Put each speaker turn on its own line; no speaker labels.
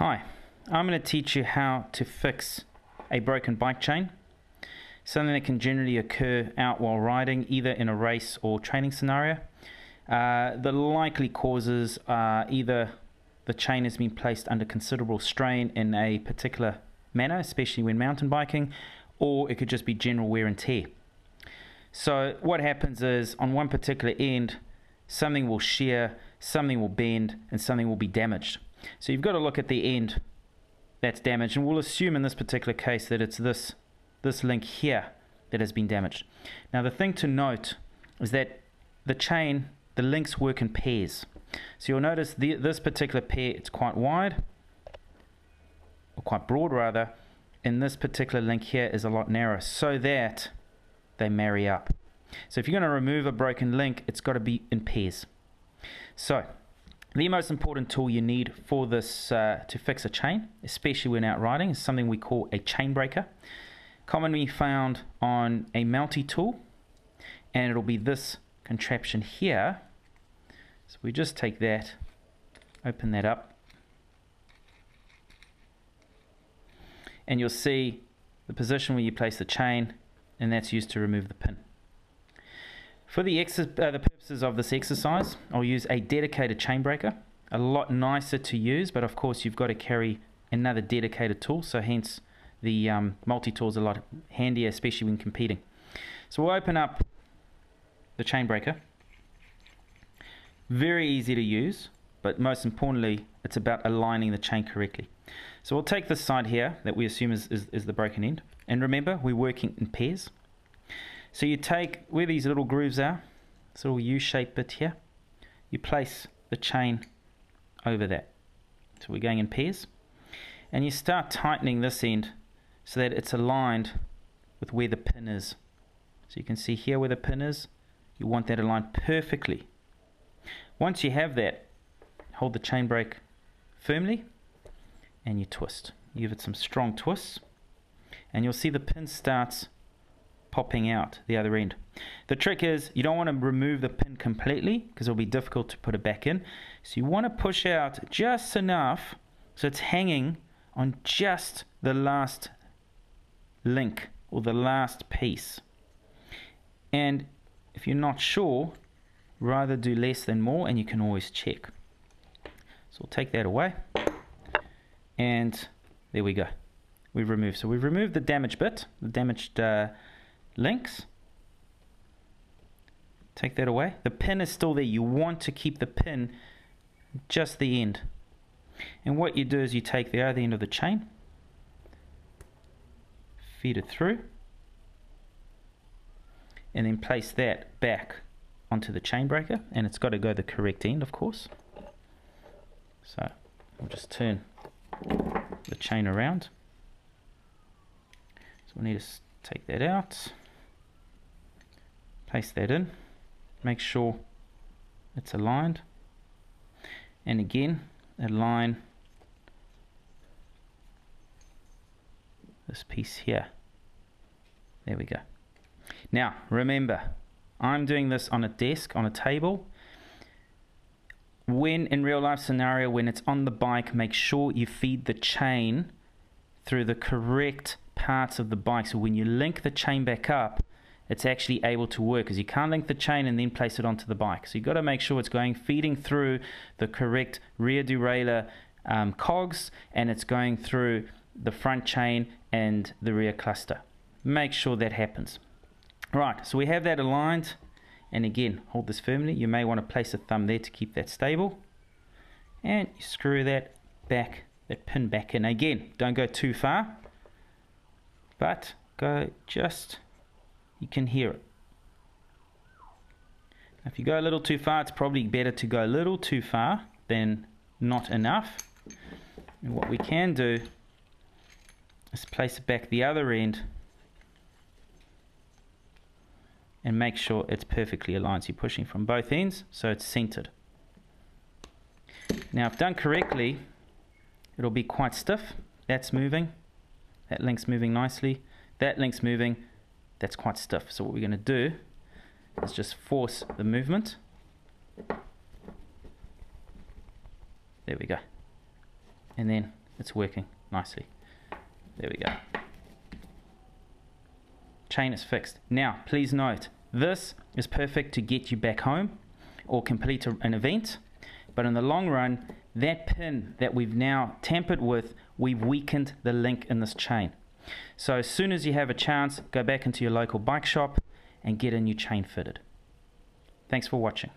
Hi, I'm going to teach you how to fix a broken bike chain, something that can generally occur out while riding, either in a race or training scenario. The likely causes are either the chain has been placed under considerable strain in a particular manner, especially when mountain biking, or it could just be general wear and tear. So what happens is, on one particular end, something will shear, something will bend, and something will be damaged. So you've got to look at the end that's damaged, and we'll assume in this particular case that it's this link here that has been damaged. Now the thing to note is that the chain, the links work in pairs. So you'll notice this particular pair, it's quite wide, or quite broad rather, and this particular link here is a lot narrower, so that they marry up. So if you're going to remove a broken link, it's got to be in pairs. So the most important tool you need for this to fix a chain, especially when out riding, is something we call a chain breaker, commonly found on a multi-tool, and it'll be this contraption here. So we just take that, open that up, and you'll see the position where you place the chain, and that's used to remove the pin. For the purposes of this exercise, I'll use a dedicated chain breaker. A lot nicer to use, but of course you've got to carry another dedicated tool, so hence the multi-tool is a lot handier, especially when competing. So we'll open up the chain breaker. Very easy to use, but most importantly, it's about aligning the chain correctly. So we'll take this side here that we assume is the broken end, and remember, we're working in pairs. So you take where these little grooves are, this little U-shaped bit here, you place the chain over that. So we're going in pairs, and you start tightening this end so that it's aligned with where the pin is. So you can see here where the pin is, you want that aligned perfectly. Once you have that, hold the chain brake firmly and you twist. You give it some strong twists, and you'll see the pin starts popping out the other end. The trick is you don't want to remove the pin completely because it'll be difficult to put it back in. So you want to push out just enough so it's hanging on just the last link or the last piece. And if you're not sure, rather do less than more, and you can always check. So we'll take that away, and there we go. We've removed the damaged bit, the damaged links. Take that away. The pin is still there. You want to keep the pin just the end. And what you do is you take the other end of the chain, feed it through, and then place that back onto the chain breaker, and it's got to go the correct end, of course. So we'll just turn the chain around. So we need to take that out, place that in, make sure it's aligned, and again align this piece here. There we go. Now remember, I'm doing this on a desk, on a table. When in real life scenario, when it's on the bike, make sure you feed the chain through the correct parts of the bike, so when you link the chain back up, it's actually able to work, because you can't link the chain and then place it onto the bike. So you've got to make sure it's feeding through the correct rear derailleur cogs, and it's going through the front chain and the rear cluster. Make sure that happens. Right, so we have that aligned, and again, hold this firmly. You may want to place a thumb there to keep that stable, and you screw that pin back in. Again, don't go too far, but go just, you can hear it. If you go a little too far, it's probably better to go a little too far than not enough. And what we can do is place it back the other end and make sure it's perfectly aligned. So you're pushing from both ends so it's centered. Now if done correctly, it'll be quite stiff. That's moving. That link's moving nicely. That link's moving. That's quite stiff. So what we're going to do is just force the movement. There we go. And then it's working nicely. There we go. Chain is fixed. Now, please note, this is perfect to get you back home or complete an event, but in the long run, that pin that we've now tampered with, we've weakened the link in this chain. So as soon as you have a chance, go back into your local bike shop and get a new chain fitted. Thanks for watching.